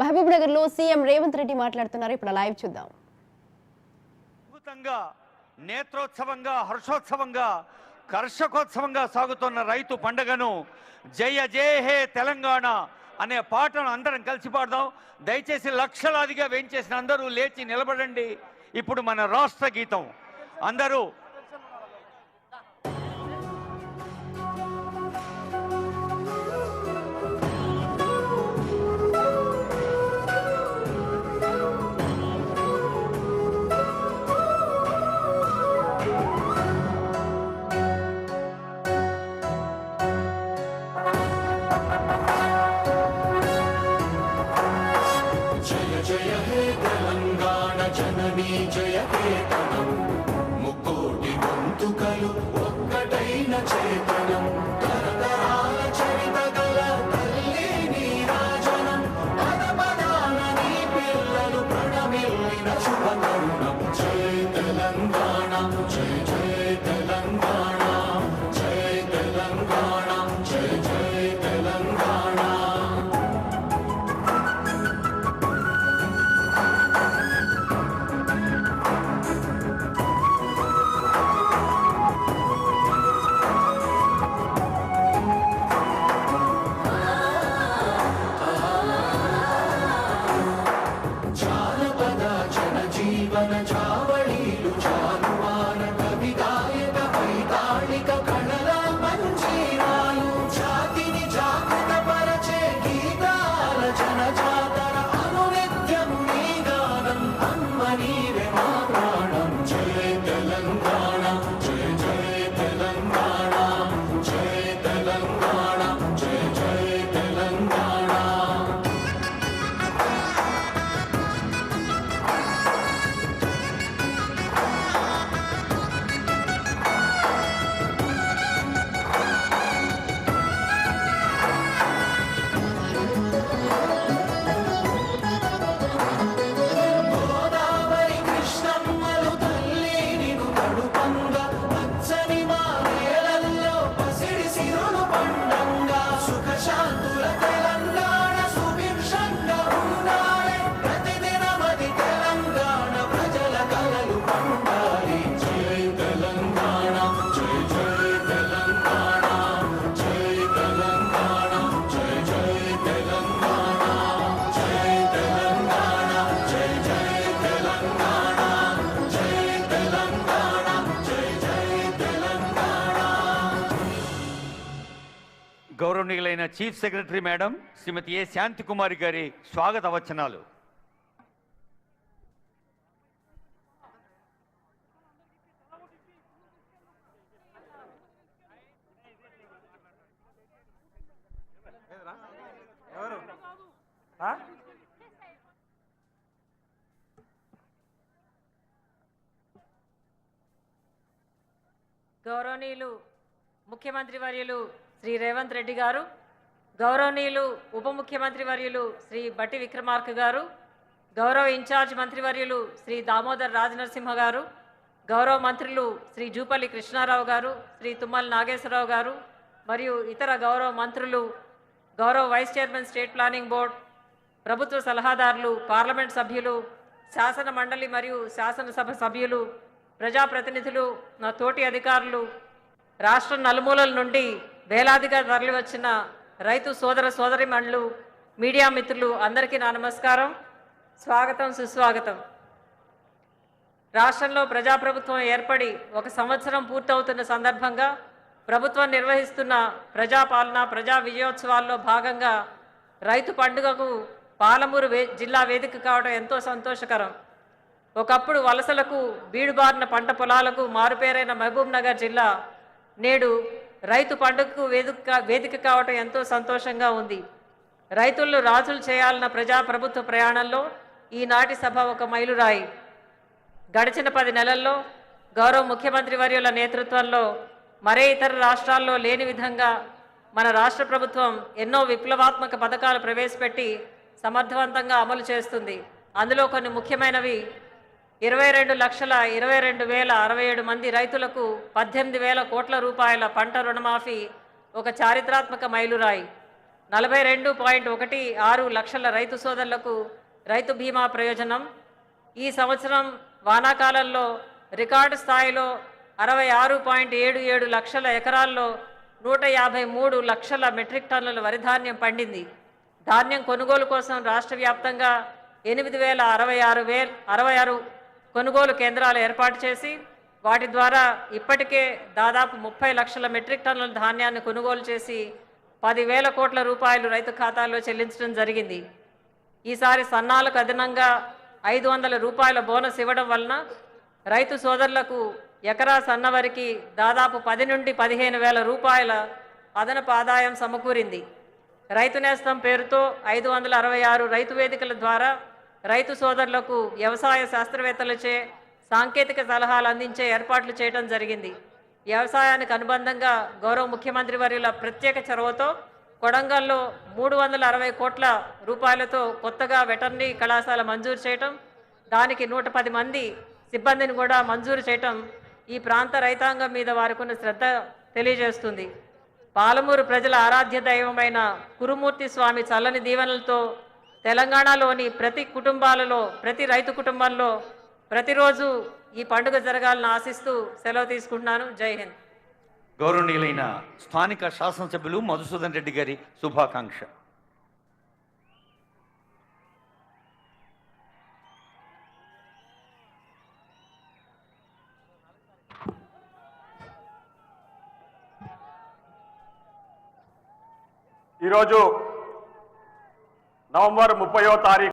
మహబూబ్ నగర్ లో సీఎం రేవంత్ రెడ్డి మాట్లాడుతున్నారు. ఇప్పుడు లైవ్ చూద్దాం. అద్భుతంగా నేత్రోత్సవంగా హర్షోత్సవంగా కర్షకోత్సవంగా సాగుతున్న రైతు పండుగను జయ జయ హే తెలంగాణ అనే పాటను అందరం కలిసి పాడదాం. దయచేసి లక్షలాదిగా వేయించేసిన అందరూ లేచి నిలబడండి. ఇప్పుడు మన రాష్ట్ర గీతం అందరూ జయ కేతనం ముక్కోటి గొంతుకలు ఒక్కటైన చేతనం తరతరాల చరిత గల తల్లి నీరాజనం పద పదాన నీ పిల్లలు ప్రణమిల్లిన శుభతరుణం జయ తెలంగాణ జయ జయ తెలంగాణ జయ తెలంగాణ జయ జయ తెలంగాణ. జీవన చావళీలు చాలువాన కవి గాయక వైతాళిక కళల మంజీరాలు జాతిని జాగృత పరచే గీతాల జనజాతర అనునిత్యం నీ గానం అమ్మ నీవే మా ప్రాణం జయ తెలంగాణ జయ జయ తెలంగాణ జయ తెలంగాణ జయ జయ తెలంగాణ. గౌరవనీయులైన చీఫ్ సెక్రటరీ మేడం శ్రీమతి ఏ శాంతి కుమారి గారి స్వాగత వచనాలు. గౌరవనీయులు ముఖ్యమంత్రి వర్యులు శ్రీ రేవంత్ రెడ్డి గారు, గౌరవనీయులు ఉప ముఖ్యమంత్రి వర్యులు శ్రీ బట్టి విక్రమార్క గారు, గౌరవ ఇన్ఛార్జ్ మంత్రివర్యులు శ్రీ దామోదర్ రాజనరసింహ గారు, గౌరవ మంత్రులు శ్రీ జూపల్లి కృష్ణారావు గారు, శ్రీ తుమ్మల నాగేశ్వరరావు గారు మరియు ఇతర గౌరవ మంత్రులు, గౌరవ vice chairman state planning board, ప్రభుత్వ సలహాదారులు, పార్లమెంట్ సభ్యులు, శాసన మండలి మరియు శాసనసభ సభ్యులు, ప్రజాప్రతినిధులు, నా తోటి అధికారులు, రాష్ట్ర నలుమూలల నుండి వేలాదిగా తరలివచ్చిన రైతు సోదర సోదరిమణులు, మీడియా మిత్రులు అందరికీ నా నమస్కారం, స్వాగతం, సుస్వాగతం. రాష్ట్రంలో ప్రజాప్రభుత్వం ఏర్పడి 1 సంవత్సరం పూర్తవుతున్న సందర్భంగా ప్రభుత్వం నిర్వహిస్తున్న ప్రజాపాలన ప్రజా విజయోత్సవాల్లో భాగంగా రైతు పండుగకు పాలమూరు జిల్లా వేదిక కావడం ఎంతో సంతోషకరం. ఒకప్పుడు వలసలకు బీడుబారిన పంట పొలాలకు మారుపేరైన మహబూబ్ నగర్ జిల్లా నేడు రైతు పండుగకు వేదిక కావటం ఎంతో సంతోషంగా ఉంది. రైతులను రాజులు చేయాలన్న ప్రజాప్రభుత్వ ప్రయాణంలో ఈనాటి సభ ఒక మైలురాయి. గడిచిన 10 నెలల్లో గౌరవ ముఖ్యమంత్రి వర్యుల నేతృత్వంలో మరే ఇతర రాష్ట్రాల్లో లేని విధంగా మన రాష్ట్ర ప్రభుత్వం ఎన్నో విప్లవాత్మక పథకాలు ప్రవేశపెట్టి సమర్థవంతంగా అమలు చేస్తుంది. అందులో కొన్ని ముఖ్యమైనవి 22,22,067 మంది రైతులకు 18,000 కోట్ల రూపాయల పంట రుణమాఫీ ఒక చారిత్రాత్మక మైలురాయి. 42.16 లక్షల రైతు సోదరులకు రైతు బీమా ప్రయోజనం. ఈ సంవత్సరం వానాకాలంలో రికార్డు స్థాయిలో 66.77 లక్షల ఎకరాల్లో 153 లక్షల మెట్రిక్ టన్నుల వరి ధాన్యం పండింది. ధాన్యం కొనుగోలు కోసం రాష్ట్ర వ్యాప్తంగా 8,066 కొనుగోలు కేంద్రాలు ఏర్పాటు చేసి వాటి ద్వారా ఇప్పటికే దాదాపు 30 లక్షల మెట్రిక్ టన్నుల ధాన్యాన్ని కొనుగోలు చేసి 10,000 కోట్ల రూపాయలు రైతు ఖాతాల్లో చెల్లించడం జరిగింది. ఈసారి సన్నాలకు అదనంగా 500 రూపాయల బోనస్ ఇవ్వడం వలన రైతు సోదరులకు ఎకరా సన్నవరికి దాదాపు 10 నుండి 15,000 రూపాయల అదనపు ఆదాయం సమకూరింది. రైతు నేస్తం పేరుతో 566 రైతు వేదికల ద్వారా రైతు సోదరులకు వ్యవసాయ శాస్త్రవేత్తలచే సాంకేతిక సలహాలు అందించే ఏర్పాట్లు చేయడం జరిగింది. వ్యవసాయానికి అనుబంధంగా గౌరవ ముఖ్యమంత్రి వర్యుల ప్రత్యేక చొరవతో కొడంగల్లో 360 కోట్ల రూపాయలతో కొత్తగా వెటర్నరీ కళాశాల మంజూరు చేయటం, దానికి 110 మంది సిబ్బందిని కూడా మంజూరు చేయటం ఈ ప్రాంత రైతాంగం మీద వారికున్న శ్రద్ధ తెలియజేస్తుంది. పాలమూరు ప్రజల ఆరాధ్య దైవమైన కురుమూర్తి స్వామి చల్లని దీవెనలతో తెలంగాణలోని ప్రతి రైతు కుటుంబంలో ప్రతిరోజు ఈ పండుగ జరగాలని ఆశిస్తూ సెలవు తీసుకుంటున్నాను. జై హింద్. గౌరవనీయులైన స్థానిక శాసనసభ్యులు మధుసూదన్ రెడ్డి గారి శుభాకాంక్ష. ఈరోజు నవంబర్ 30వ తారీఖు